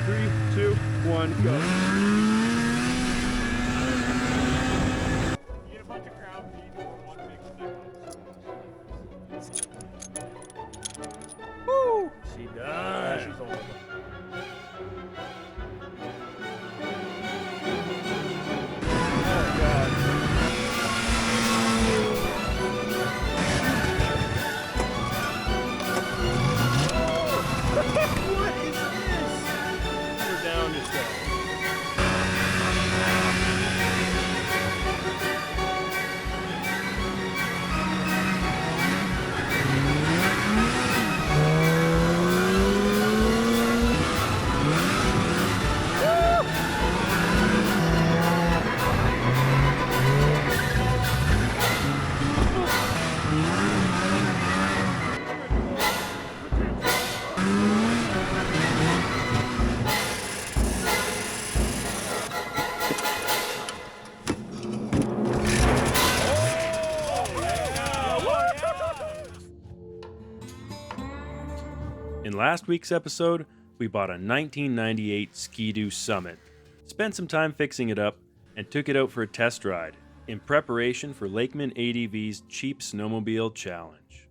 3, 2, 1, go. You get a bunch of crowd feed for one big stick. Woo! She does. She's old. What is this? We're down to stuff. In last week's episode, we bought a 1998 Ski-Doo Summit, spent some time fixing it up, and took it out for a test ride in preparation for Lakeman ADV's Cheap Snowmobile Challenge.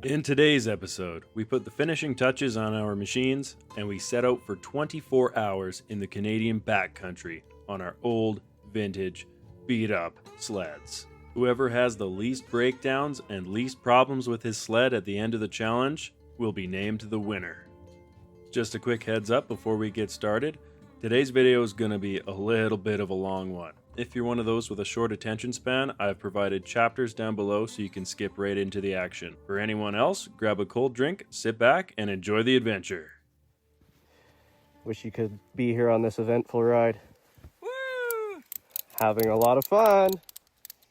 In today's episode, we put the finishing touches on our machines, and we set out for 24 hours in the Canadian backcountry on our old, vintage, beat-up sleds. Whoever has the least breakdowns and least problems with his sled at the end of the challenge will be named the winner. Just a quick heads up before we get started, today's video is going to be a little bit of a long one. If you're one of those with a short attention span, I've provided chapters down below so you can skip right into the action. For anyone else, grab a cold drink, sit back, and enjoy the adventure. Wish you could be here on this eventful ride. Woo! Having a lot of fun.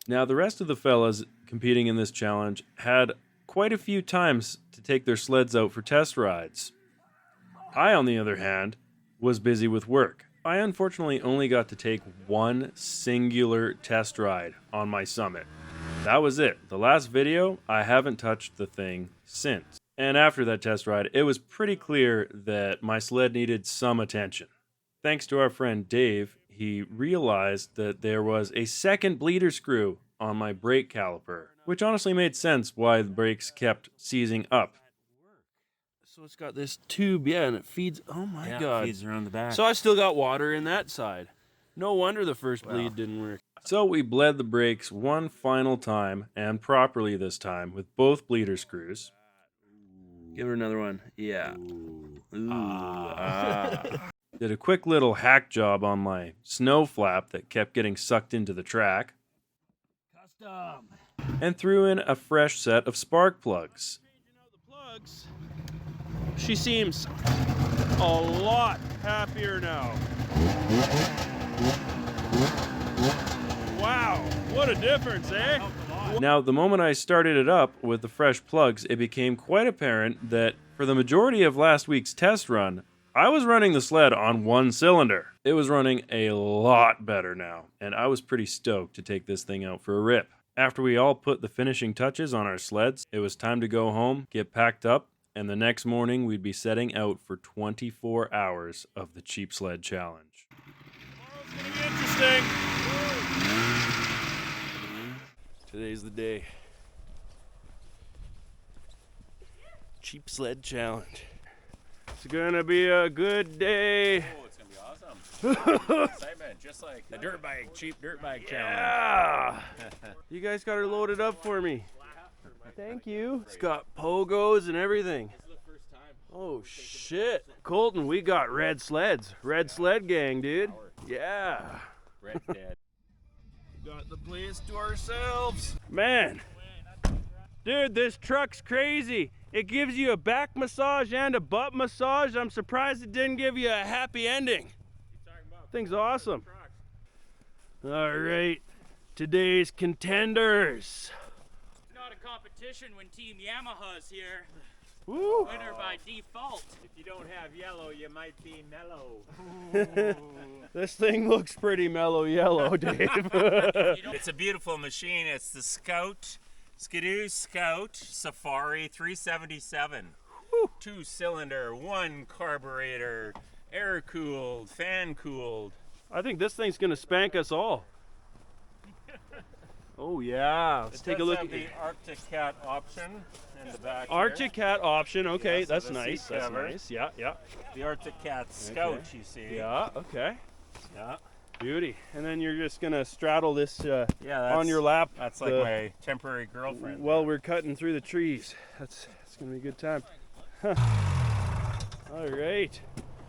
Now, the rest of the fellas competing in this challenge had quite a few times to take their sleds out for test rides. I, on the other hand, was busy with work. I unfortunately only got to take one singular test ride on my Summit. That was it. The last video, I haven't touched the thing since. And after that test ride, it was pretty clear that my sled needed some attention. Thanks to our friend Dave, he realized that there was a second bleeder screw on my brake caliper, which honestly made sense why the brakes kept seizing up. So it's got this tube, yeah, and it feeds, oh my god. It feeds around the back. So I still got water in that side. No wonder the first bleed didn't work. So we bled the brakes one final time, and properly this time, with both bleeder screws. Give her another one. Yeah. Did a quick little hack job on my snow flap that kept getting sucked into the track. Custom. And threw in a fresh set of spark plugs. She seems a lot happier now. Wow, what a difference, eh? Now, the moment I started it up with the fresh plugs, it became quite apparent that for the majority of last week's test run, I was running the sled on one cylinder. It was running a lot better now, and I was pretty stoked to take this thing out for a rip. After we all put the finishing touches on our sleds, it was time to go home, get packed up, and the next morning we'd be setting out for 24 hours of the Cheap Sled Challenge. Tomorrow's gonna be interesting. Today's the day. Cheap Sled Challenge. It's gonna be a good day. Oh, it's gonna be awesome. Excitement, just like the cheap dirt bike challenge. Yeah. You guys got her loaded up for me. Thank you. It's got pogos and everything. Oh shit. Colton, we got red sleds. Red sled gang, dude. Yeah. Red Dead. Got the place to ourselves. Man. Dude, this truck's crazy. It gives you a back massage and a butt massage. I'm surprised it didn't give you a happy ending. Thing's awesome. All right, today's contenders. It's not a competition when Team Yamaha's here. Woo. Winner by default. If you don't have yellow, you might be mellow. This thing looks pretty mellow yellow, Dave. It's a beautiful machine. It's the Skidoo Scout Safari 377. 2-cylinder, 1 carburetor, air cooled, fan cooled. I think this thing's gonna spank us all. Oh yeah, let's take a look at at the Arctic Cat option in the back. Arctic Cat option. Okay, Yeah, so that's the nice. seat That's cover. nice. Yeah, yeah, The Arctic Cat Scout, you see. yeah. Okay, Yeah. beauty. And then you're just gonna straddle this Yeah, that's, on your lap. That's like my temporary girlfriend. While we're cutting through the trees. That's gonna be a good time. Huh. All right.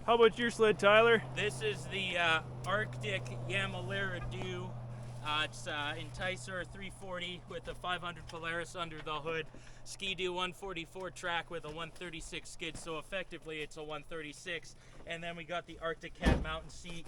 How about your sled, Tyler? This is the Arctic Yamalera Dew. It's Enticer 340 with a 500 Polaris under the hood. Ski-Doo 144 track with a 136 skid, so effectively it's a 136. And then we got the Arctic Cat mountain seat,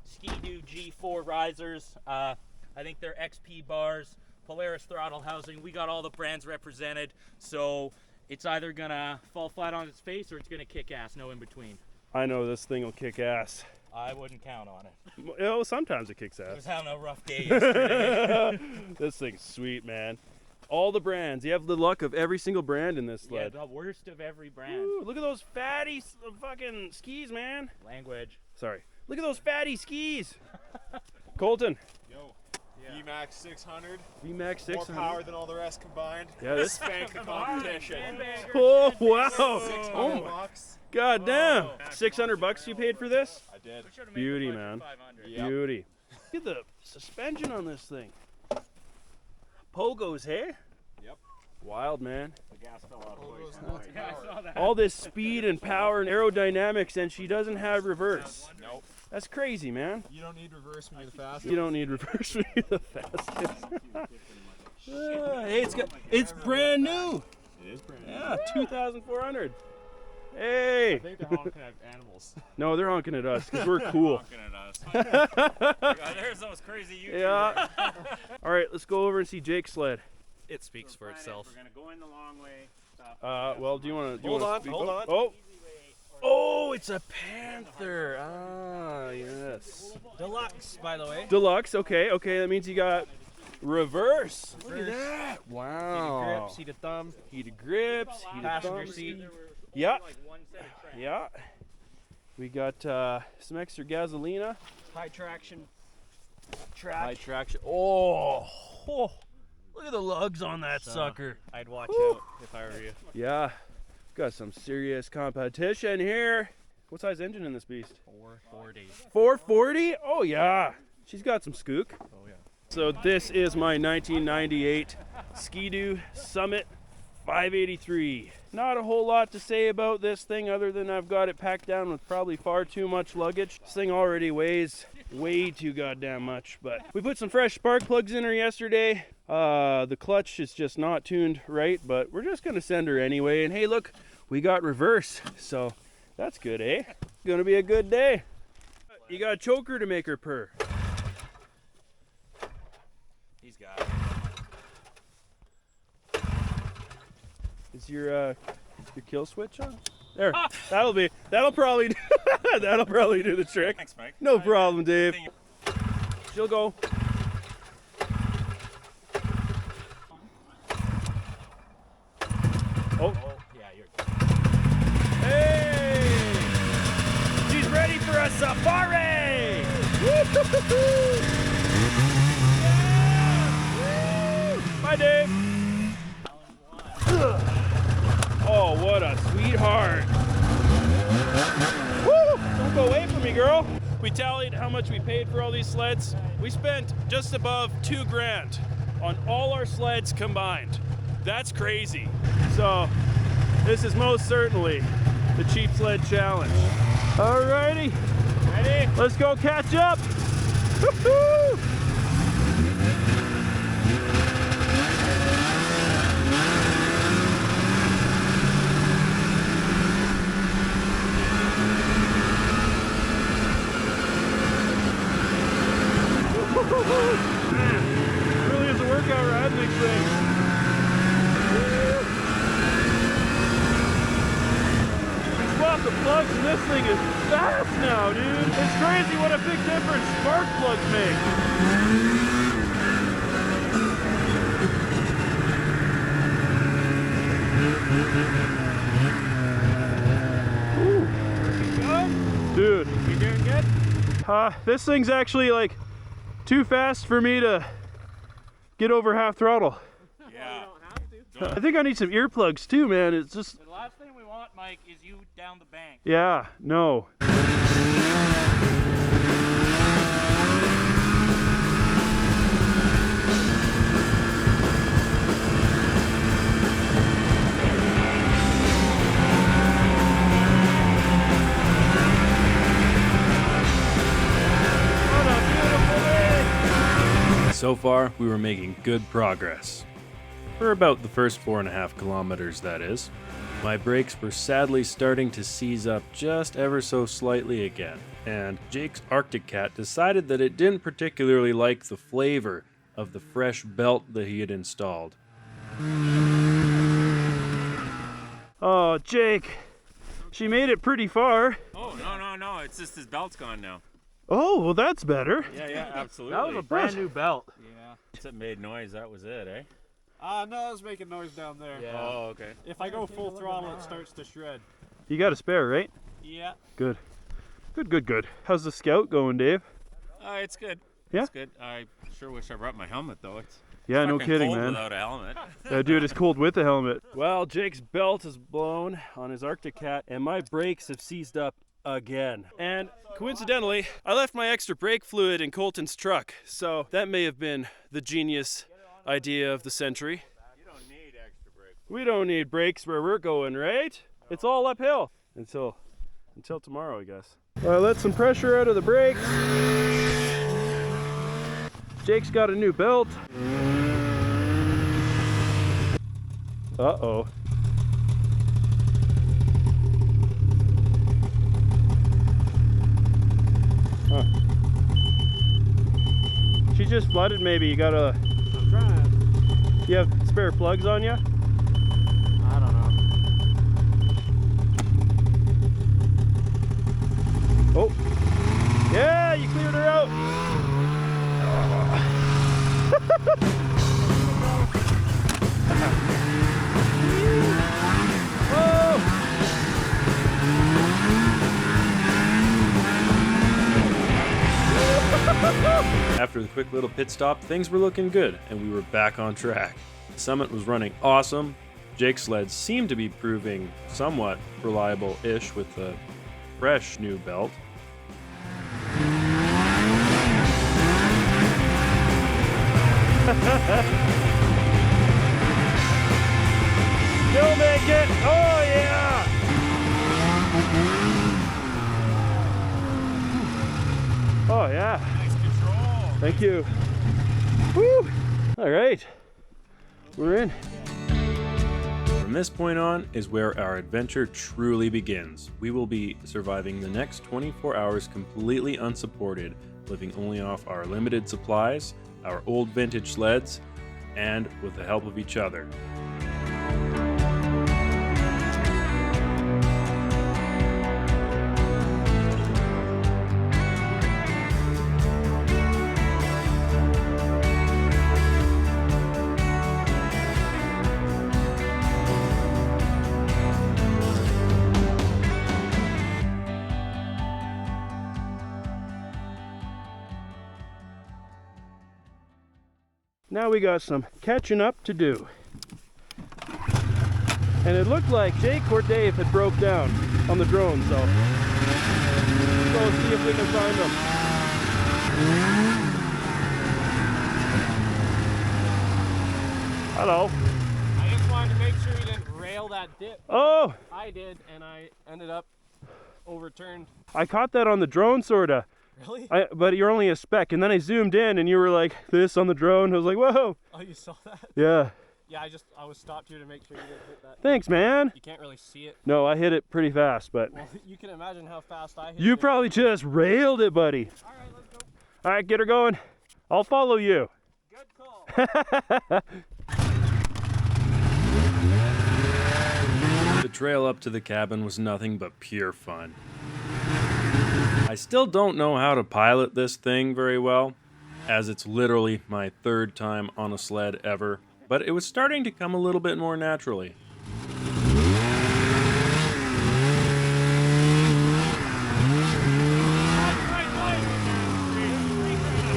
Ski-Doo G4 risers. I think they're XP bars, Polaris throttle housing. We got all the brands represented, so it's either gonna fall flat on its face or it's gonna kick ass, no in between. I know this thing will kick ass. I wouldn't count on it. Oh, sometimes it kicks I was ass. having a rough day yesterday. This thing's sweet, man. All the brands. You have the luck of every single brand in this Yeah, sled. the worst of every brand. Ooh, look at those fatty fucking skis, man. Language. Sorry. Look at those fatty skis. Colton. Yo, Vmax 600. Vmax More 600. power than all the rest combined. Yeah, this. Spank the competition. Oh wow! 600 Oh my bucks. god damn! $600 you paid for this? I did. Beauty, man. Yep. Beauty. Look at the suspension on this thing. Pogos, hey? Yep. Wild, man. The gas fell out Pogos twice. not Yeah, I power. saw that. All this speed and power and aerodynamics, and she doesn't have reverse. Nope. That's crazy, man. You don't need reverse when you're the fastest. You don't need reverse when you're the fastest. Hey, it's brand new. It is brand new. Yeah, 2,400. Hey. I think they're honking at animals. No, they're honking at us because we're cool. Honking at us. Yeah, there's those crazy YouTubers. Yeah. All right, let's go over and see Jake's sled. It speaks for itself. We're gonna go in the long way. Stop. Well, do you want to? Hold on. Oh. Oh, it's a Panther. Ah, yes. Deluxe, by the way. Deluxe. Okay, okay. That means you got reverse. Look at that. Wow. Grips, heated thumb, Heated grips. Heated passenger thumbs. seat. Yeah. Like one set of tracks. Yeah. We got some extra gasolina. high traction. High traction. Oh. Look at the lugs on that So, sucker. I'd watch Woo. out if I were you. Yeah. Got some serious competition here. What size engine in this beast? 440. 440? Oh yeah. She's got some skook. Oh yeah. So this is my 1998 Ski-Doo Summit 583. Not a whole lot to say about this thing other than I've got it packed down with probably far too much luggage. This thing already weighs way too goddamn much, but we put some fresh spark plugs in her yesterday. The clutch is just not tuned right, but we're just gonna send her anyway. And hey, look, we got reverse, so that's good, eh? Gonna be a good day. You got a choker to make her purr. He's got it. Is your kill switch on? There. That'll probably do the trick. Thanks, Mike. No problem, Dave. She'll go. Oh. Yeah, you're. Hey! She's ready for a safari! Woo-hoo-hoo-hoo! Yeah! Woo! Bye, Dave. Oh, what a sweetheart. Woo! Don't go away from me, girl. We tallied how much we paid for all these sleds. We spent just above $2,000 on all our sleds combined. That's crazy. So, this is most certainly the Cheap Sled Challenge. Alrighty. Ready? Let's go catch up. Woo-hoo! Man, really is a workout riding these things. We swapped the plugs and this thing is fast now, dude. It's crazy what a big difference spark plugs make. Dude, You doing good? this thing's actually like too fast for me to get over half throttle. Yeah. I think I need some earplugs too, man. It's just, The last thing we want, Mike, is you down the bank. yeah, no. So far, we were making good progress. For about the first 4.5 kilometers, that is. My brakes were sadly starting to seize up just ever so slightly again, and Jake's Arctic Cat decided that it didn't particularly like the flavor of the fresh belt that he had installed. Oh, Jake, she made it pretty far. Oh, no. It's just his belt's gone now. Oh, well, that's better. Yeah, absolutely. That was a brand new belt. Yeah. It made noise. That was it, eh? No, I was making noise down there. Oh, okay. If I go full throttle, it starts to shred. You got a spare, right? Yeah. Good. Good. How's the Scout going, Dave? It's good. Yeah? It's good. I sure wish I brought my helmet, though. It's Yeah, no fucking kidding, cold man. without a helmet. Yeah, dude, it's cold with the helmet. Well, Jake's belt is blown on his Arctic Cat, and my brakes have seized up again. And coincidentally, I left my extra brake fluid in Colton's truck, so that may have been the genius idea of the century. You don't need extra brake. We don't need brakes where we're going, right? It's all uphill until tomorrow, I guess. Well, I let some pressure out of the brakes. Jake's got a new belt. Uh-oh. Huh. She just flooded maybe. You gotta... I'm trying. You have spare plugs on you? I don't know. Oh. Yeah, you cleared her out. After the quick little pit stop, things were looking good, and we were back on track. The summit was running awesome. Jake's sled seemed to be proving somewhat reliable-ish with the fresh new belt. Still make it! Oh yeah! Oh yeah! Nice control. Thank you. Woo! All right, we're in. From this point on is where our adventure truly begins. We will be surviving the next 24 hours completely unsupported, living only off our limited supplies, our old vintage sleds, and with the help of each other. Now we got some catching up to do. And it looked like Jake or Dave had broke down on the drone, so let's go see if we can find them. Hello. I just wanted to make sure you didn't rail that dip. Oh, I did, and I ended up overturned. I caught that on the drone, sorta. Really? But you're only a speck, and then I zoomed in, and you were like this on the drone. I was like, whoa. Oh, you saw that? Yeah. Yeah, I was stopped here to make sure you didn't hit that. Thanks, man. You can't really see it. No, I hit it pretty fast, but Well, you can imagine how fast I hit you it. probably just railed it, buddy. All right, let's go. All right, get her going. I'll follow you. Good call. The trail up to the cabin was nothing but pure fun. I still don't know how to pilot this thing very well, as it's literally my third time on a sled ever, but it was starting to come a little bit more naturally.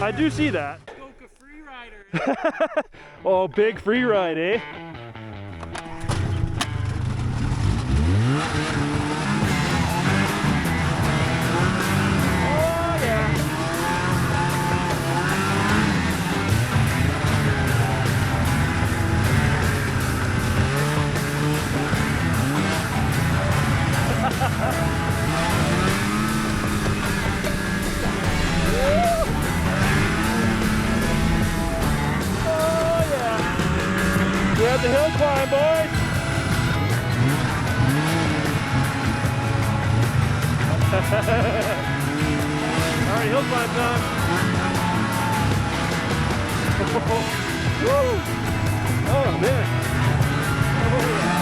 I do see that. Coca free rider. Oh, big free ride, eh? Oh, yeah. We're at the Hillclimb, boys! Alright, Hillclimb time! Woo! Oh, man! Oh, yeah.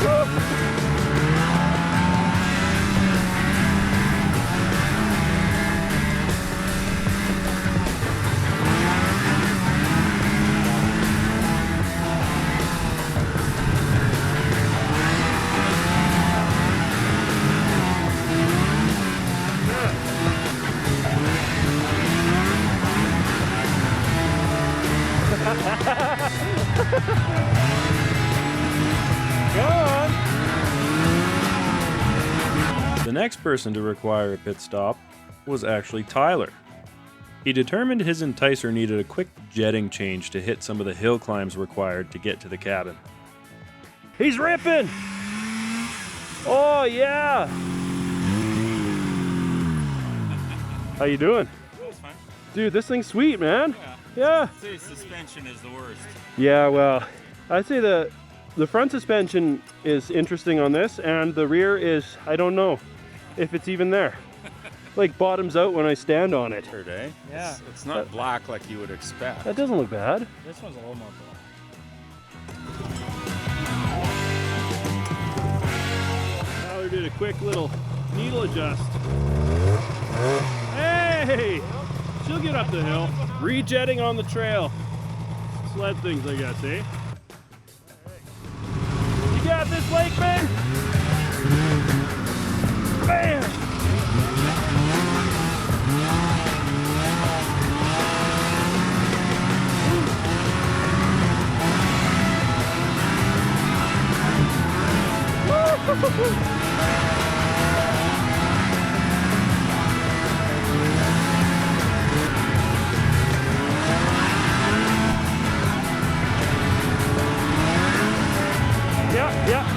Woo! The next person to require a pit stop was actually Tyler. He determined his Enticer needed a quick jetting change to hit some of the hill climbs required to get to the cabin. He's ripping! Oh, yeah! How you doing? That's fine. Dude, this thing's sweet, man. Yeah. I'd say suspension is the worst. Yeah, well, I'd say the front suspension is interesting on this, and the rear is, I don't know if it's even there. Like bottoms out when I stand on it. Heard, eh? Yeah. It's not black like you would expect. That doesn't look bad. This one's a little more black. Tyler did a quick little needle adjust. Hey! She'll get up the hill. Rejetting on the trail. Sled things, I guess, eh? You got this, Lakeman? Bam!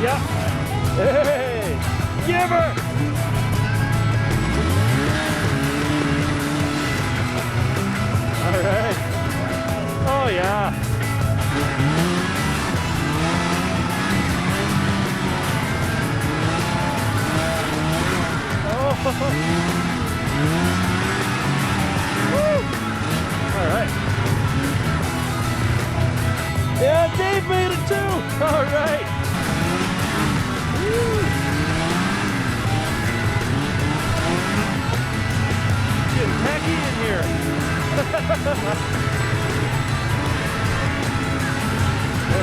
Yeah. Hey! Give her! All right. Oh, yeah. Oh. Woo! All right. Yeah, Dave made it too. All right. Getting tacky in here. I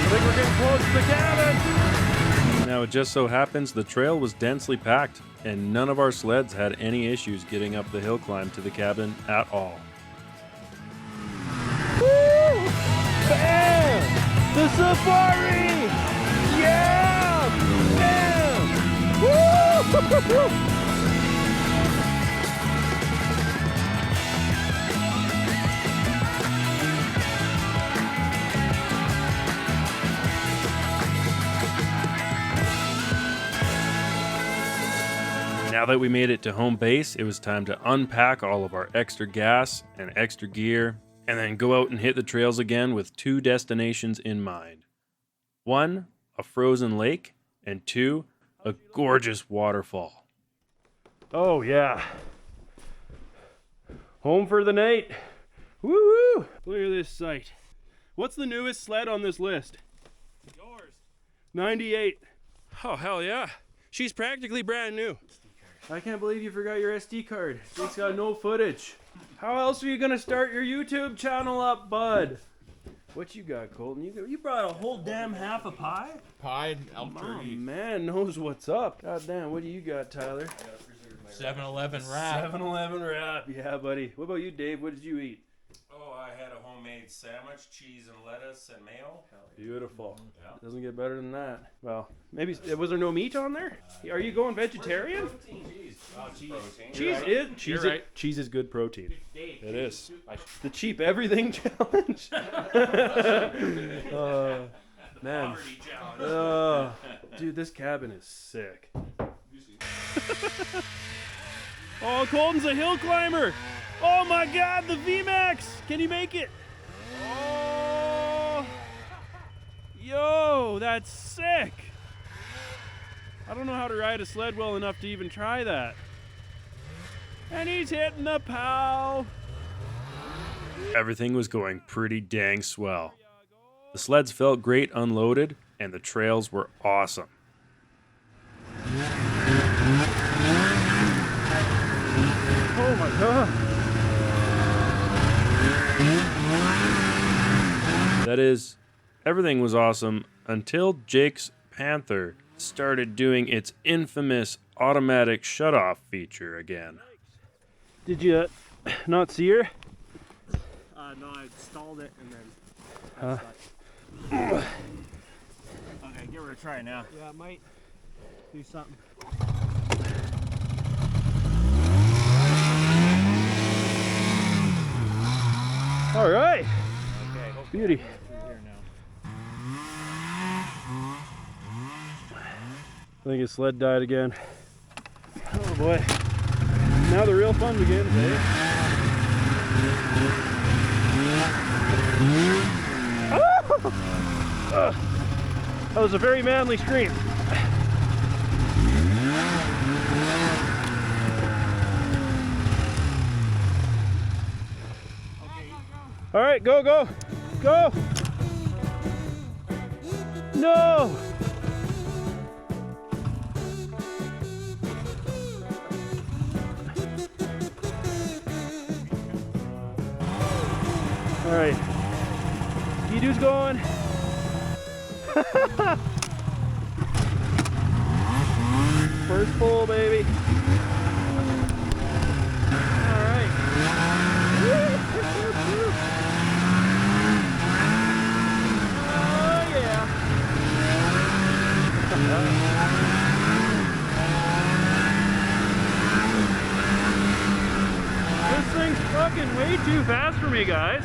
think we're getting close to the cabin. Now it just so happens the trail was densely packed, and none of our sleds had any issues getting up the hill climb to the cabin at all. Woo! Bam! The safari! Yeah! Bam! Woo! Now that we made it to home base, it was time to unpack all of our extra gas and extra gear, and then go out and hit the trails again with two destinations in mind. One, a frozen lake, and two, a gorgeous waterfall. Oh, yeah. Home for the night. Woo-woo! Look at this sight. What's the newest sled on this list? Yours. 98. Oh, hell yeah. She's practically brand new. I can't believe you forgot your SD card. Jake's got no footage. How else are you gonna start your YouTube channel up, bud? What you got, Colton? You brought a whole damn half a pie? Pie, elk Oh, turkey. man knows what's up. God damn, what do you got, Tyler? 7-Eleven wrap. 7-Eleven wrap. Yeah, buddy. What about you, Dave? What did you eat? Oh, I had a homemade sandwich, cheese and lettuce and mayo. Beautiful. Yeah. Doesn't get better than that. Well, maybe, was there no meat on there? Are you going vegetarian? Cheese. Oh, cheese. Protein. Cheese is good protein. It is. The cheap everything challenge. Man. Poverty challenge. Dude, this cabin is sick. Oh, Colton's a hill climber. Oh my God, the Vmax. Can he make it? Oh, yo, that's sick. I don't know how to ride a sled well enough to even try that. And he's hitting the pow. Everything was going pretty dang swell. The sleds felt great unloaded, and the trails were awesome. Oh my God. That is, everything was awesome until Jake's Panther started doing its infamous automatic shutoff feature again. Did you not see her? No, I stalled it and then. Okay, give her a try now. Yeah, it might do something. All right. Beauty. I think his sled died again. Oh boy. Now the real fun begins, eh? That was a very manly scream. All right, go, go, go. No. All right, Ski-Doo's going. First pull, baby. All right. Oh yeah. This thing's fucking way too fast for me, guys.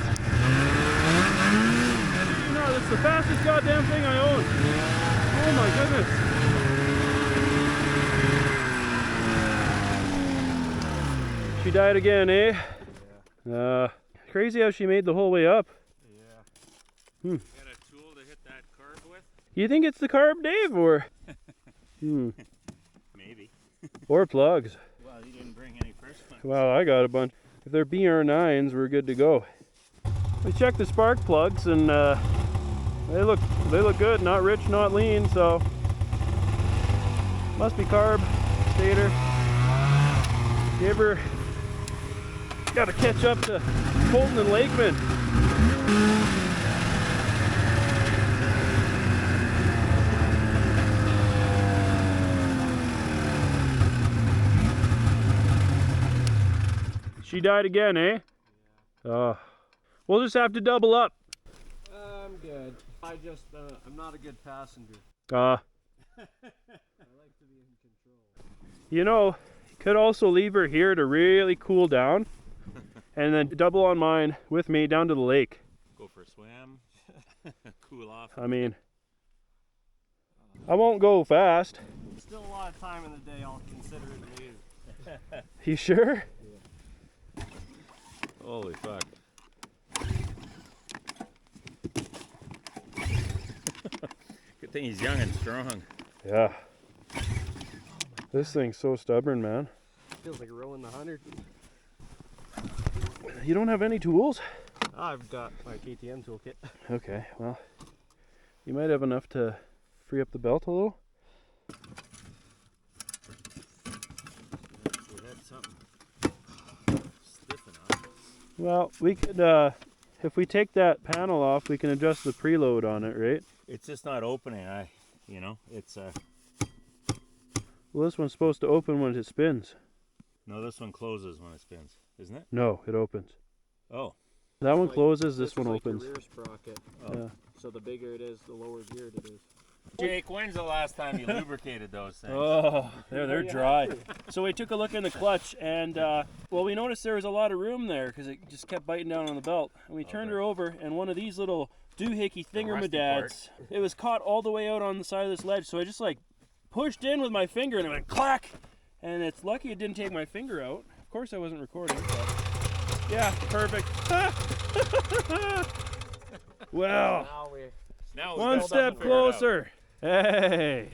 You know, it's the fastest goddamn thing I own. Oh my goodness. She died again, eh? Yeah. Crazy how she made the whole way up. Got a tool to hit that carb with? You think it's the carb, Dave, or? Maybe. Or plugs. Well, you didn't bring any first one. Well, I got a bunch. If they're BR9s, we're good to go. We checked the spark plugs, and they look good. Not rich, not lean, so must be carb. Stator. You ever got to catch up to Colton and Lakeman? She died again, eh? We'll just have to double up. I'm good. I'm not a good passenger. I like to be in control. You know, could also leave her here to really cool down and then double on mine with me down to the lake. Go for a swim. Cool off. I mean, I won't go fast. Still a lot of time in the day. I'll consider it later. You sure? Holy fuck. Good thing he's young and strong. Yeah. This thing's so stubborn, man. Feels like rowing the 100. You don't have any tools? I've got my KTM toolkit. Okay, well, you might have enough to free up the belt a little. That's something stiff enough. Well, we could if we take that panel off, we can adjust the preload on it, right? It's just not opening. It's Well, this one's supposed to open when it spins. no, this one closes when it spins, isn't it? No, it opens. Oh. That one Like- closes, this is one like your opens. rear sprocket. Yeah. So the bigger it is, the lower geared it is. Jake, when's the last time you lubricated those things? Oh, they're dry. So we took a look in the clutch, and well, we noticed there was a lot of room there because it just kept biting down on the belt. And we turned her over, and one of these little doohickey thingamadads, it was caught all the way out on the side of this ledge. So I just like pushed in with my finger, and it went clack. And it's lucky it didn't take my finger out. Of course, I wasn't recording. But yeah, perfect. Well, Now one step closer. Hey.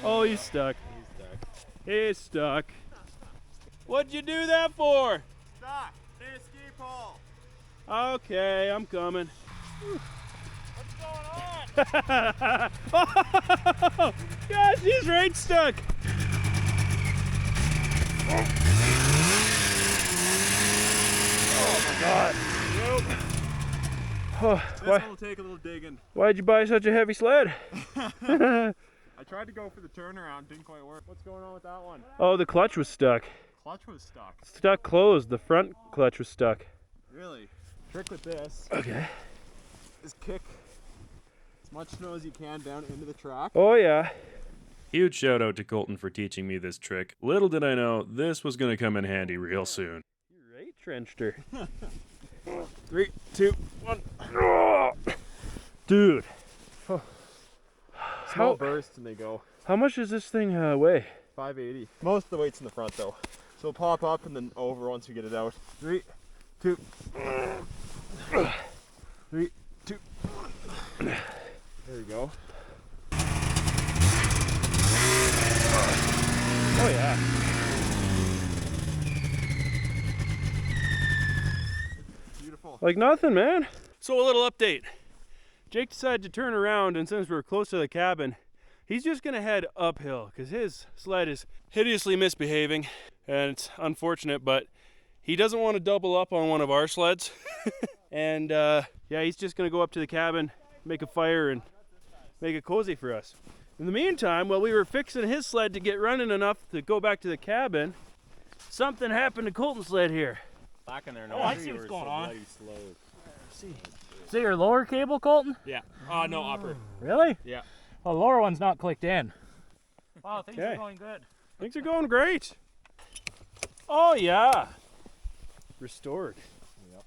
Oh, he's stuck. He's stuck. What'd you do that for? Stop! Stay a ski pole! Okay, I'm coming. What's going on? Oh, gosh, he's right stuck. Oh my God. Oh, This why, one will take a little digging. why'd you buy such a heavy sled? I tried to go for the turnaround, didn't quite work. What's going on with that one? Oh, the clutch was stuck. Clutch was stuck. Stuck closed. The front clutch was stuck. Really? Trick with this Okay. is kick as much snow as you can down into the track. Oh, yeah. Huge shout out to Colton for teaching me this trick. Little did I know this was going to come in handy real soon. You're right, trenched her. 3, 2, 1. Oh, dude. Small How, bursts and they go. how much does this thing weigh? 580. Most of the weight's in the front though. So it'll pop up and then over once we get it out. 3, 2. 3, 2. There we go. Oh, yeah. Beautiful. Like nothing, man. So a little update. Jake decided to turn around, and since we're close to the cabin, he's just gonna head uphill because his sled is hideously misbehaving, and it's unfortunate, but he doesn't want to double up on one of our sleds. And yeah, he's just gonna go up to the cabin, make a fire, and make it cozy for us. In the meantime, while we were fixing his sled to get running enough to go back to the cabin, something happened to Colton's sled here. Back in there, Oh, I see what's going on. bloody slow. So your lower cable, Colton? Yeah. No, upper. Really? Yeah. The lower one's not clicked in. Wow, things Okay. are going good. Things are going great. Oh yeah. Restored. Yep.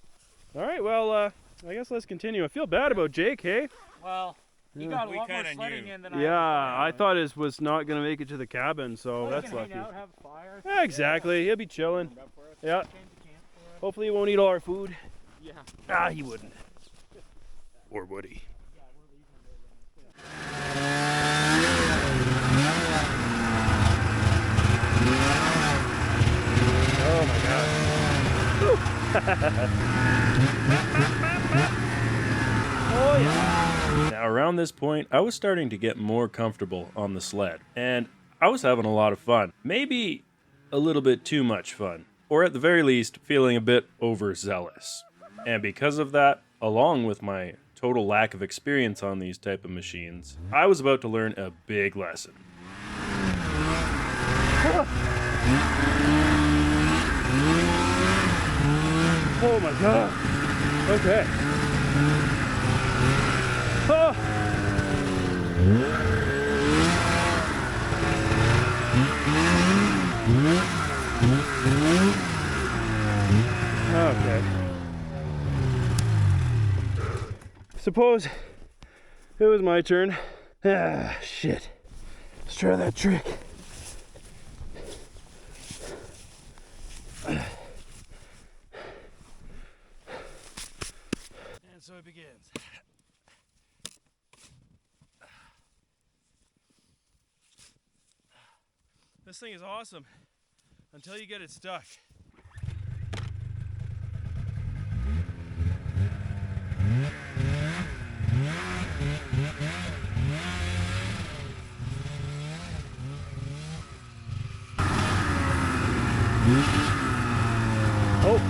All right, well, I guess let's continue. I feel bad about Jake, hey? Well, he got a lot more sledding in than I Yeah, I thought his was not going to make it to the cabin, so that's lucky. Out, have a fire. Yeah, exactly, he'll be chilling. Yeah. Hopefully he won't eat all our food. Yeah. Ah, he wouldn't. Or would he? Oh my God. Oh yeah. Now, around this point, I was starting to get more comfortable on the sled, and I was having a lot of fun. Maybe a little bit too much fun, or at the very least, feeling a bit overzealous. And because of that, along with my total lack of experience on these type of machines, I was about to learn a big lesson. Oh my God. Okay. Oh. Okay. Suppose it was my turn. Ah, shit. Let's try that trick. And so it begins. This thing is awesome until you get it stuck. Oh.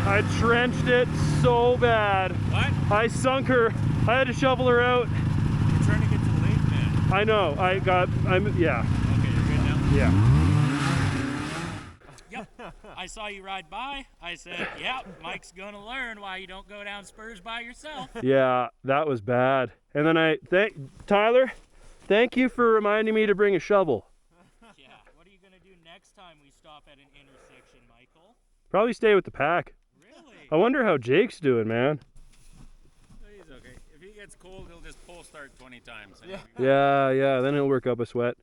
I trenched it so bad. What? I sunk her. I had to shovel her out. You're trying to get to the lake, man. I know. Yeah. Okay, you're good now? Yeah. Yep. I saw you ride by. I said, yep, Mike's gonna learn why you don't go down spurs by yourself. Yeah, that was bad. And then Tyler, thank you for reminding me to bring a shovel. Yeah. What are you gonna do next time we stop at an intersection, Michael? Probably stay with the pack. Really? I wonder how Jake's doing, man. He's okay. If he gets cold, he'll just pull start 20 times. Yeah, then he'll work up a sweat.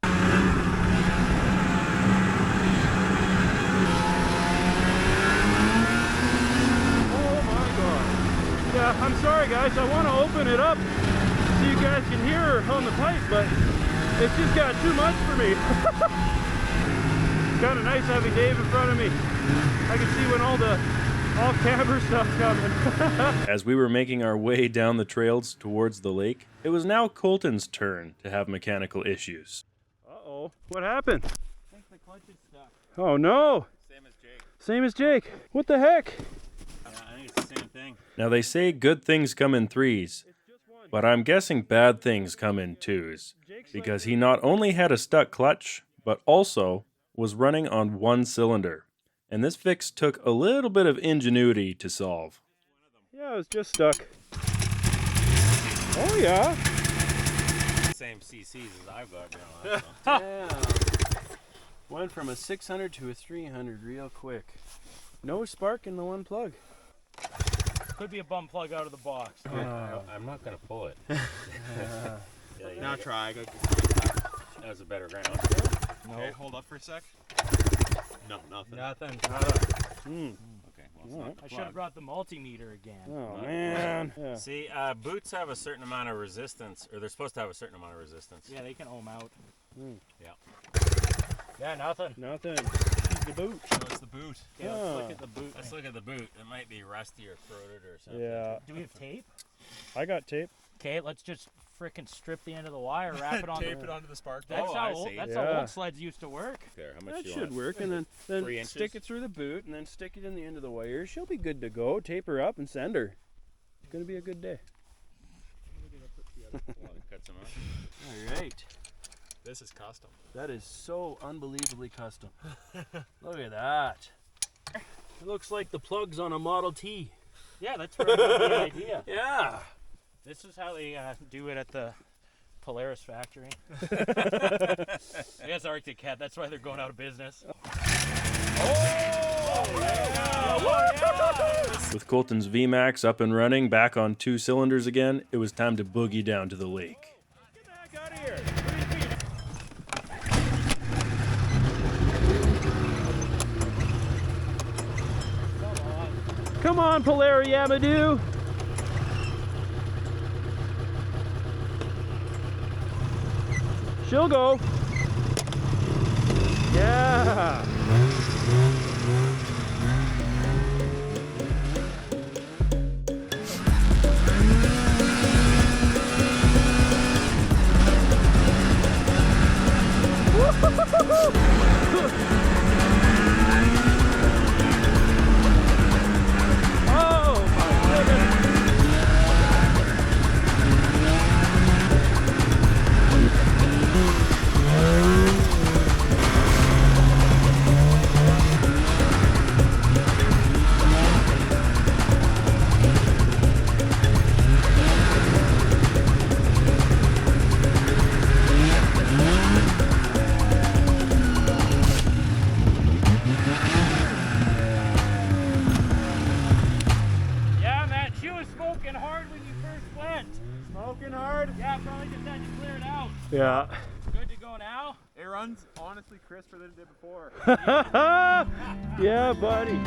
Yeah, I'm sorry guys, I want to open it up so you guys can hear her on the pipe, but it's just got too much for me. It's kind of nice having Dave in front of me. I can see when all the off-camera stuff's coming. As we were making our way down the trails towards the lake, it was now Colton's turn to have mechanical issues. Uh-oh, what happened? I think the clutch is stuck. Oh no! Same as Jake. Same as Jake. What the heck? Yeah, I think it's the same thing. Now they say good things come in threes, but I'm guessing bad things come in twos, because he not only had a stuck clutch, but also was running on one cylinder. And this fix took a little bit of ingenuity to solve. Yeah, it was just stuck. Oh yeah. Same CCs as I've got now. Yeah. Went from a 600 to a 300 real quick. No spark in the one plug. Could be a bum plug out of the box. I'm not going to pull it. Now try. Go. That was a better ground. No. Okay, hold up for a sec. No, nothing. Nothing. Okay, well, I should have brought the multimeter again. Oh man. Yeah. See, boots have a certain amount of resistance, or they're supposed to have a certain amount of resistance. Yeah, they can ohm out. Yeah. Yeah, nothing. Nothing. It's the boot. So it's the boot. Yeah, let's look at the boot. Let's look at the boot. It might be rusty or corroded or something. Yeah. Do we have tape? I got tape. Okay, let's just frickin' strip the end of the wire, wrap it on Tape the... it onto the spark. That's, Oh, how I old, see. that's Yeah. how old sleds used to work. There, how much That do you should want? work, and then 3 stick inches? it through the boot, and then stick it in the end of the wire. She'll be good to go. Tape her up and send her. It's gonna be a good day. Cut some off. All right. This is custom. That is so unbelievably custom. Look at that. It looks like the plugs on a Model T. Yeah, that's where I got the idea. Yeah. This is how they do it at the Polaris factory. I guess Arctic Cat, that's why they're going out of business. With Colton's Vmax up and running, back on 2 cylinders again, it was time to boogie down to the lake. Get back out of here. Come on, Polari Amadou. She'll go. Yeah. Oh my goodness. Yeah, man, she was smoking hard when you first went. Smoking hard. Yeah, probably just had to clear it out. Yeah. Good to go now? It runs honestly crisper than it did before. Yeah, buddy.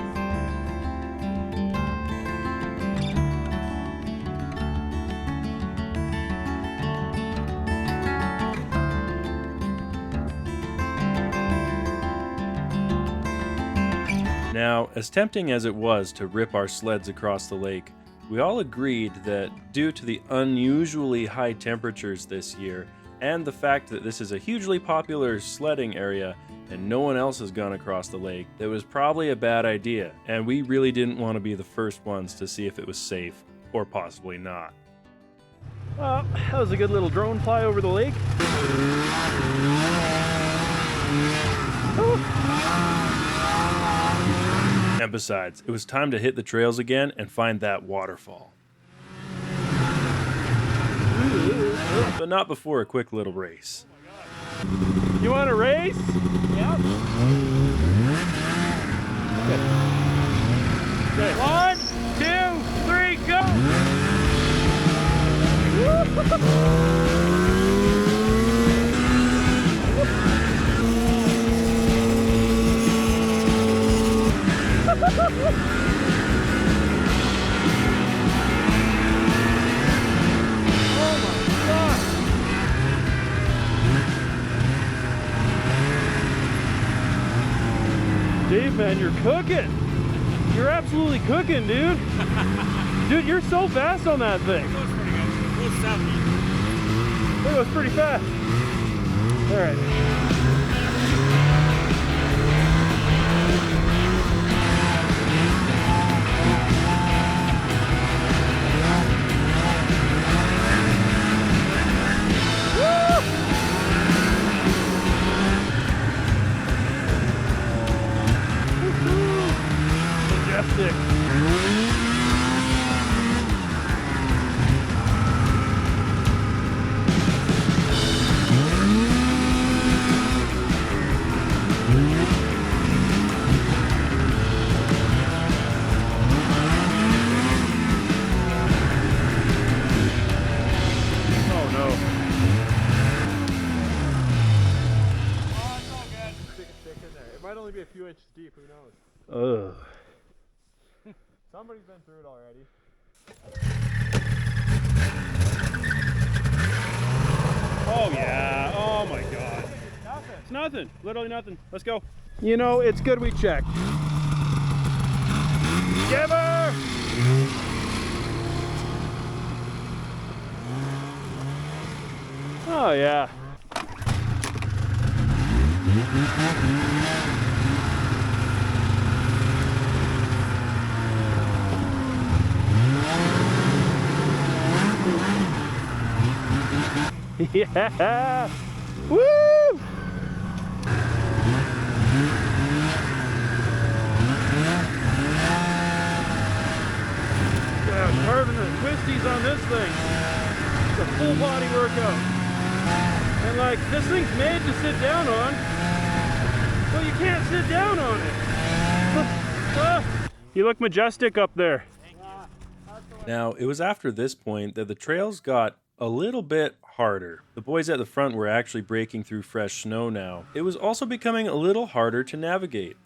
Now, as tempting as it was to rip our sleds across the lake, we all agreed that due to the unusually high temperatures this year, and the fact that this is a hugely popular sledding area, and no one else has gone across the lake, that was probably a bad idea, and we really didn't want to be the first ones to see if it was safe, or possibly not. Well, that was a good little drone fly over the lake. And besides, it was time to hit the trails again and find that waterfall. But not before a quick little race. You want to race? Yep. Okay. 1, 2, 3, go! Dave, man, you're cooking. You're absolutely cooking, dude. Dude, you're so fast on that thing. It goes pretty good. It goes 70. It goes pretty fast. All right. Majestic. Oh no. Oh, it's all good. Stick a stick in there. It might only be a few inches deep, who knows? Ugh. Somebody's been through it already. Oh yeah. Oh my god. It's nothing. Literally nothing. Let's go. You know, it's good we checked. Give her! Oh yeah. Yeah! Woo! Yeah, carving the twisties on this thing. It's a full body workout. And like, this thing's made to sit down on, but you can't sit down on it. You look majestic up there. Now, it was after this point that the trails got a little bit harder. The boys at the front were actually breaking through fresh snow now. It was also becoming a little harder to navigate.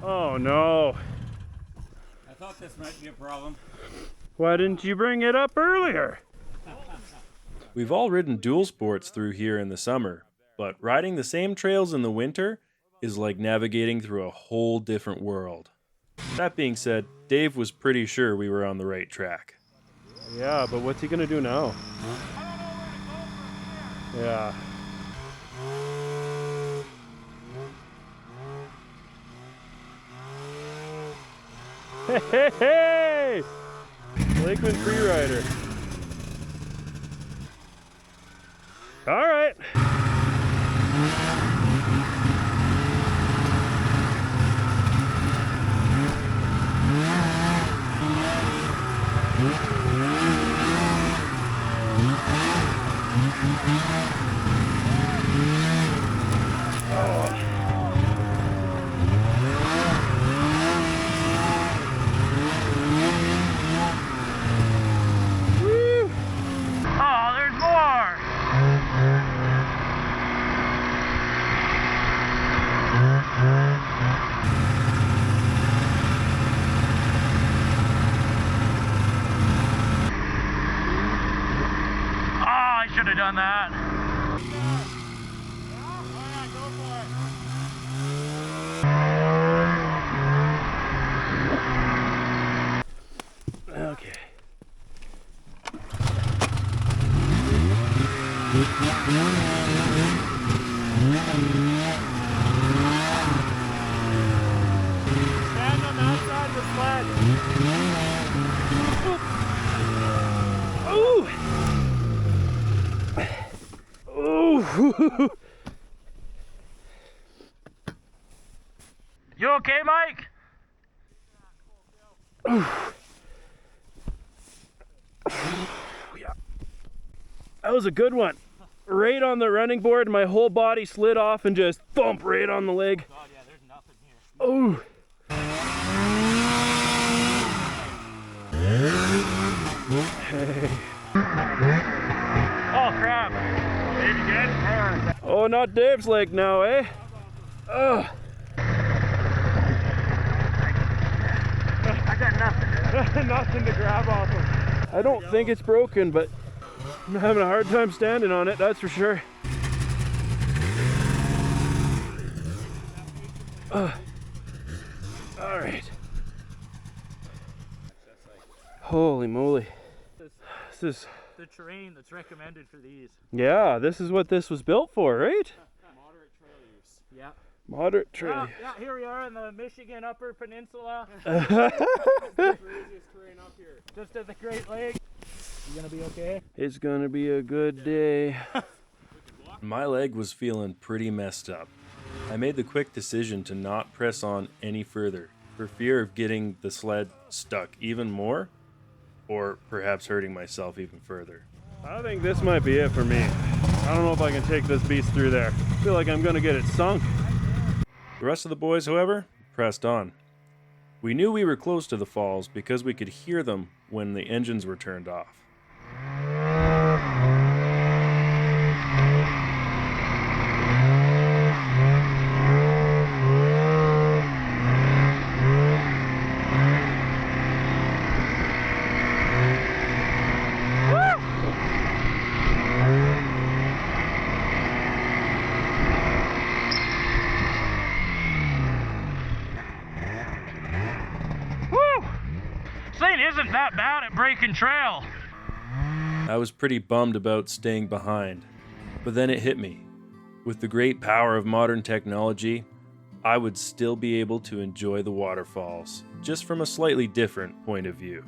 Oh no. I thought this might be a problem. Why didn't you bring it up earlier? We've all ridden dual sports through here in the summer, but riding the same trails in the winter is like navigating through a whole different world. That being said, Dave was pretty sure we were on the right track. Yeah, but what's he gonna do now? Yeah. Hey, hey, hey! Lakeland Freerider. All right. Woo! Oh, there's more! Oh, I should have done that. Okay. You okay, Mike? Yeah. That was a good one. Right on the running board, my whole body slid off and just thump right on the leg. God, yeah, there's nothing here. Oh. Hey. Oh, crap. Dave, you good? Oh, not Dave's leg now, eh? Ugh. I got nothing. Nothing to grab off of. I don't think it's broken, but I'm having a hard time standing on it, that's for sure. All right. Holy moly. This is... The terrain that's recommended for these. Yeah, this is what this was built for, right? Moderate trail use. Yeah. Moderate trail. Yeah, here we are in the Michigan Upper Peninsula. Just at the Great Lake. You gonna be okay? It's gonna be a good day. My leg was feeling pretty messed up. I made the quick decision to not press on any further for fear of getting the sled stuck even more, or perhaps hurting myself even further. I think this might be it for me. I don't know if I can take this beast through there. I feel like I'm gonna get it sunk. The rest of the boys, however, pressed on. We knew we were close to the falls because we could hear them when the engines were turned off. Thing isn't that bad at breaking trail. I was pretty bummed about staying behind, but then it hit me. With the great power of modern technology, I would still be able to enjoy the waterfalls, just from a slightly different point of view.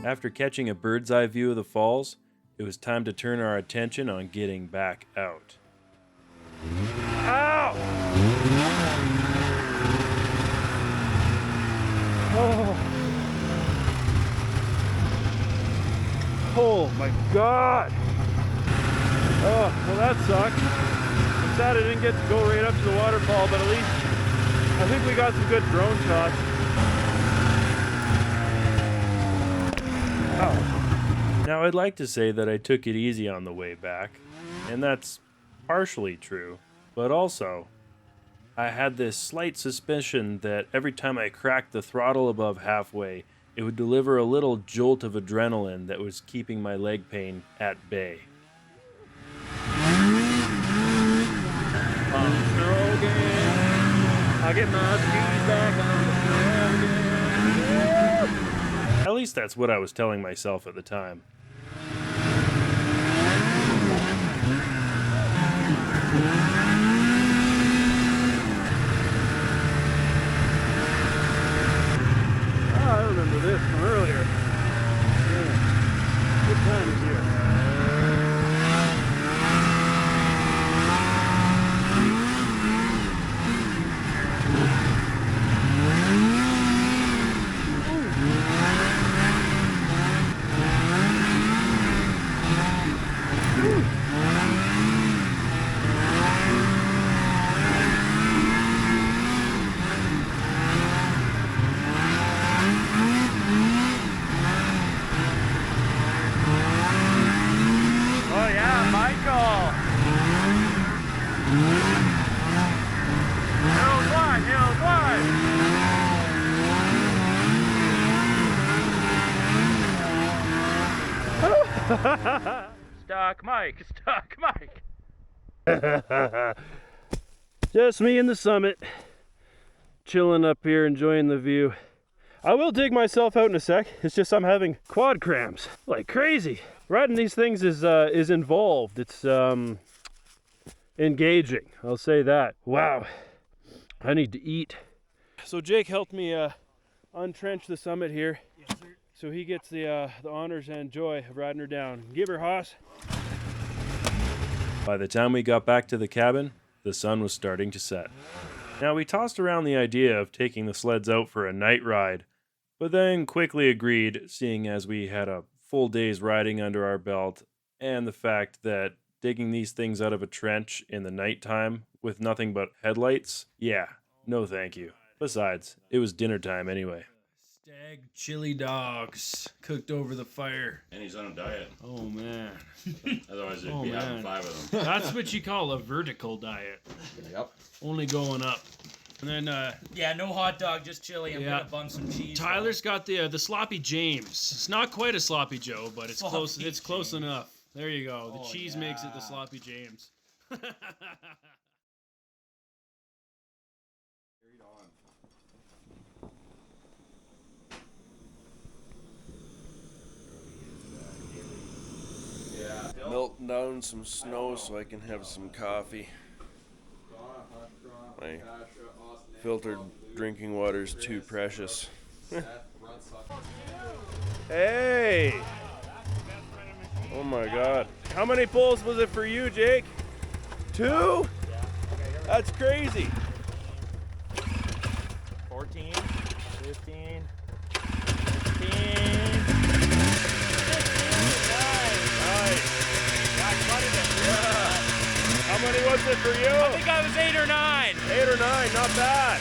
After catching a bird's eye view of the falls, it was time to turn our attention on getting back out. Ow! Oh my God! Oh, well that sucked. I'm sad I didn't get to go right up to the waterfall, but at least I think we got some good drone shots. Now, I'd like to say that I took it easy on the way back, and that's partially true, but also, I had this slight suspicion that every time I cracked the throttle above halfway, it would deliver a little jolt of adrenaline that was keeping my leg pain at bay. On the snow again. I'll get my skis back on the snow again. At least that's what I was telling myself at the time. I remember this from earlier. Yeah. Good times here. Stock Mike, Stock Mike. Just me and the summit, chilling up here, enjoying the view. I will dig myself out in a sec. It's just I'm having quad cramps like crazy. Riding these things is involved. It's engaging. I'll say that. Wow, I need to eat. So Jake helped me untrench the summit here. Yes, sir. So he gets the honors and joy of riding her down. Give her, Hoss. By the time we got back to the cabin, the sun was starting to set. Now, we tossed around the idea of taking the sleds out for a night ride, but then quickly agreed, seeing as we had a full day's riding under our belt, and the fact that digging these things out of a trench in the nighttime with nothing but headlights, yeah, no thank you. Besides, it was dinner time anyway. Stag chili dogs cooked over the fire. And he's on a diet. Oh man. Otherwise, he'd Oh, be having man. 5 of them. That's what you call a vertical diet. Yep. Only going up. And then Yeah, no hot dog, just chili. I'm Yeah. gonna bun some cheese. Tyler's got the sloppy James. It's not quite a sloppy Joe, but it's close. Sloppy It's close James. enough. There you go. The Oh, cheese makes it the yeah. sloppy James. Melting down some snow so I can have some coffee. My filtered drinking water is too precious. Hey! Oh my God. How many pulls was it for you, Jake? 2? That's crazy. 14, 15, 16. Nice. How many was it for you? I think I was 8 or 9. 8 or 9, not bad.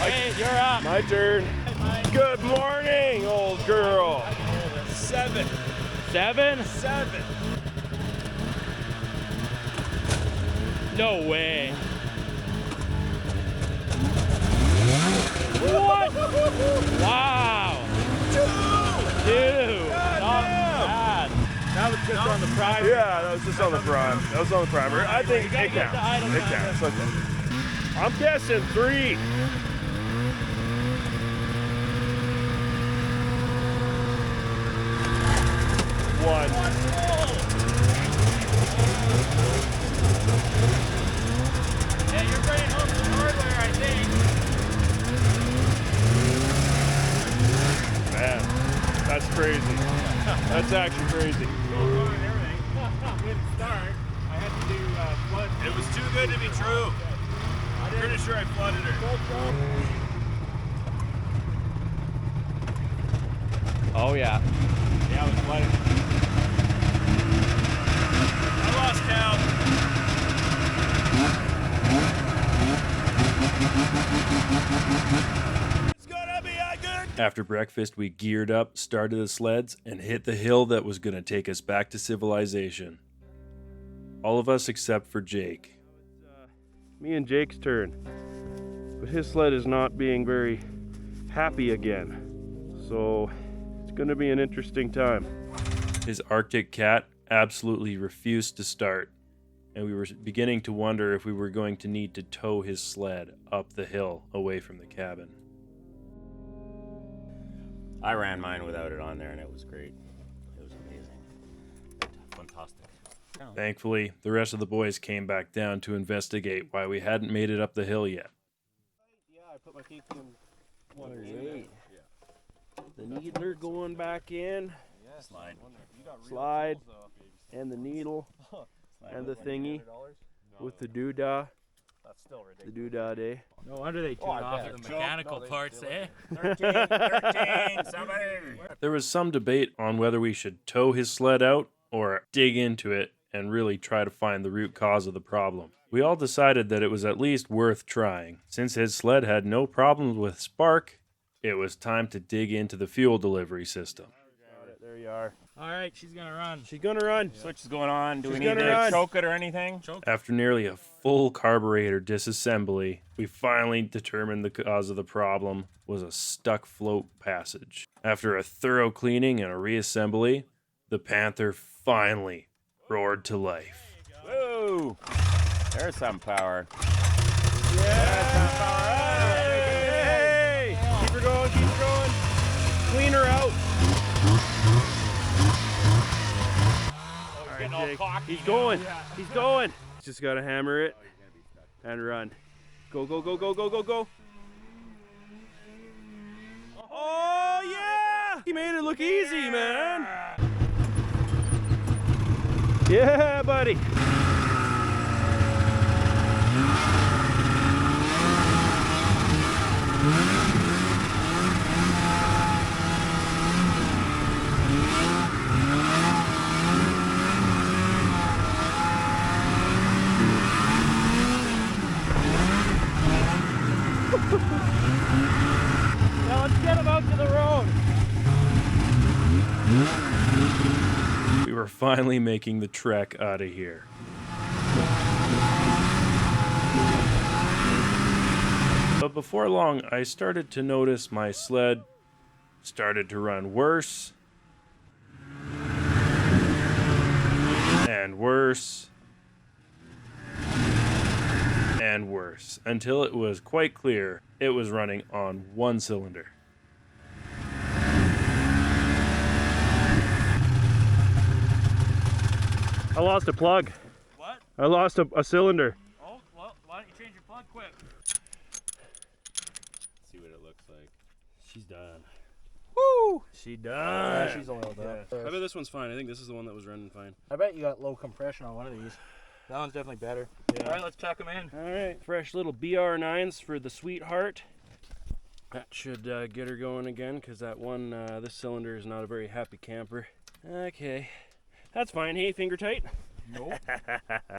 Hey, you're up. My turn. Good morning, old girl. 7. 7? 7. No way. What? Wow. 2. Not bad. That was just on the primer. Yeah, that was just on the primer. That was on the primer. I think it get counts. the idle It time. counts. Okay. I'm guessing 3. One. Yeah, you're bringing home some hardware, I think. Man, that's crazy. That's actually crazy. It was too good to be true. I'm pretty sure I flooded her. Oh yeah. Yeah, it was flooded. I lost count. It's gonna be a good. After breakfast, we geared up, started the sleds, and hit the hill that was going to take us back to civilization. All of us except for Jake. Me and Jake's turn. But his sled is not being very happy again. So it's going to be an interesting time. His Arctic cat absolutely refused to start, and we were beginning to wonder if we were going to need to tow his sled up the hill away from the cabin. I ran mine without it on there, and it was great. It was amazing. Fantastic. Thankfully, the rest of the boys came back down to investigate why we hadn't made it up the hill yet. Yeah, I put my teeth in. The needler going back in. Slide. Slide. And the needle. And the thingy. With the doodah. That's still The doodah day. No wonder they tune off the mechanical parts, eh? 13, somebody. There was some debate on whether we should tow his sled out or dig into it and really try to find the root cause of the problem. We all decided that it was at least worth trying. Since his sled had no problems with spark, it was time to dig into the fuel delivery system. There you are. All right, she's gonna run. She's gonna run. Switch is going on. Do we She's need gonna to run. choke it or anything? After nearly a full carburetor disassembly, we finally determined the cause of the problem was a stuck float passage. After a thorough cleaning and a reassembly, the Panther finally roared to life. Woo! There's some power. Hey! Keep her going, keep her going. Clean her out. All right, Jake. He's going. He's going. Just gotta hammer it and run. Go, go, go, go, go, go, go. Oh, yeah! He made it look easy, man. Yeah, buddy. Now let's get him out to the road. We were finally making the trek out of here. But before long, I started to notice my sled started to run worse and worse and worse until it was quite clear it was running on one cylinder. I lost a plug. What? I lost a cylinder. Oh, well, why don't you change your plug quick? See what it looks like. She's done. Woo! She done. She's a little bit. I bet this one's fine. I think this is the one that was running fine. I bet you got low compression on one of these. That one's definitely better. Yeah. All right, let's chuck them in. All right, fresh little BR9s for the Sweetheart. That should get her going again, because that one, this cylinder is not a very happy camper. Okay, that's fine. Hey, finger tight? Nope.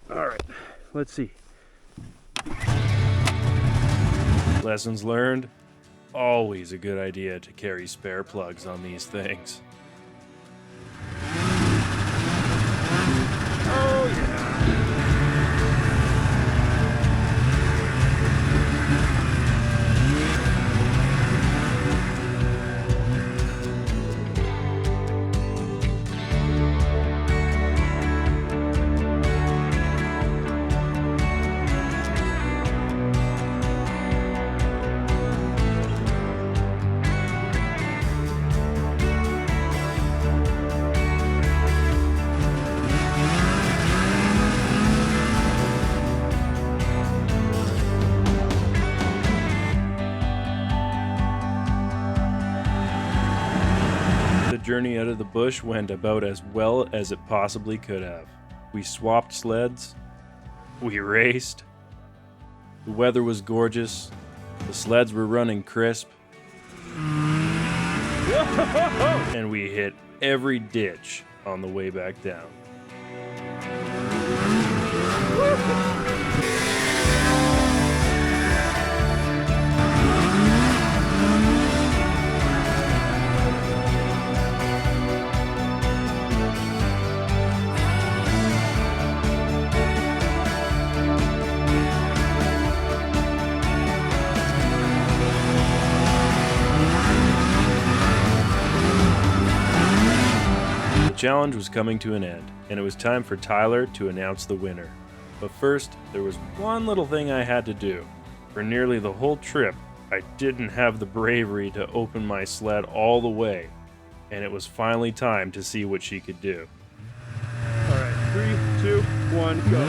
All right, let's see. Lessons learned, always a good idea to carry spare plugs on these things. Oh, yeah. The journey out of the bush went about as well as it possibly could have. We swapped sleds, we raced, the weather was gorgeous, the sleds were running crisp, and we hit every ditch on the way back down. The challenge was coming to an end, and it was time for Tyler to announce the winner. But first, there was one little thing I had to do. For nearly the whole trip, I didn't have the bravery to open my sled all the way, and it was finally time to see what she could do. All right, 3, 2, 1, go.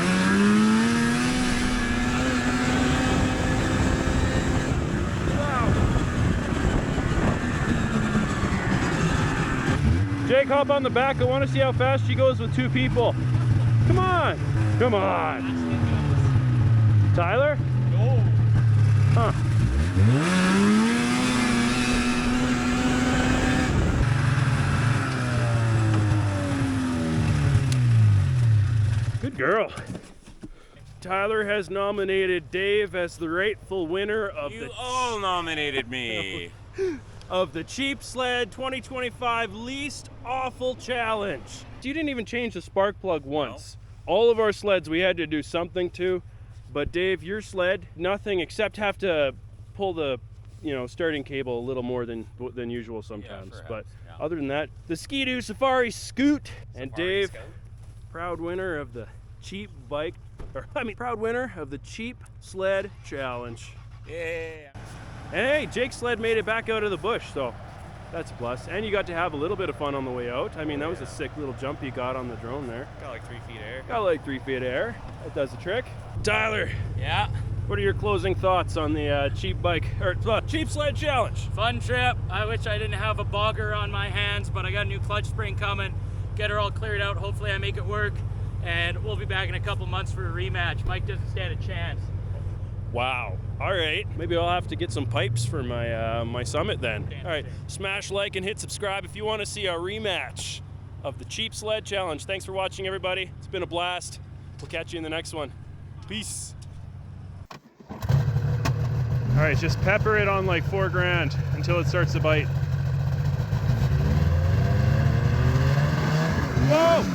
Jake, hop on the back. I want to see how fast she goes with 2 people. Come on. Come on. Tyler? No. Huh. Good girl. Tyler has nominated Dave as the rightful winner of You the... all nominated me. of the Cheap Sled 2025 Least Awful Challenge. You didn't even change the spark plug once. No. All of our sleds we had to do something to, but Dave, your sled, nothing except have to pull the starting cable a little more than usual sometimes. Yeah, but other than that, the Ski-Doo Safari Scoot. And Dave, proud winner of the proud winner of the Cheap Sled Challenge. Yeah. And hey, Jake's sled made it back out of the bush, so that's a plus. And you got to have a little bit of fun on the way out. I mean, that was a sick little jump you got on the drone there. Got like 3 feet of air. Got like 3 feet of air. That does the trick. Tyler. Yeah. What are your closing thoughts on the Cheap Sled Challenge? Fun trip. I wish I didn't have a bogger on my hands, but I got a new clutch spring coming. Get her all cleared out. Hopefully I make it work. And we'll be back in a couple months for a rematch. Mike doesn't stand a chance. Wow. All right. Maybe I'll have to get some pipes for my my summit then. All right. Smash like and hit subscribe if you want to see a rematch of the Cheap Sled Challenge. Thanks for watching, everybody. It's been a blast. We'll catch you in the next one. Peace. All right, just pepper it on like 4 grand until it starts to bite. Whoa!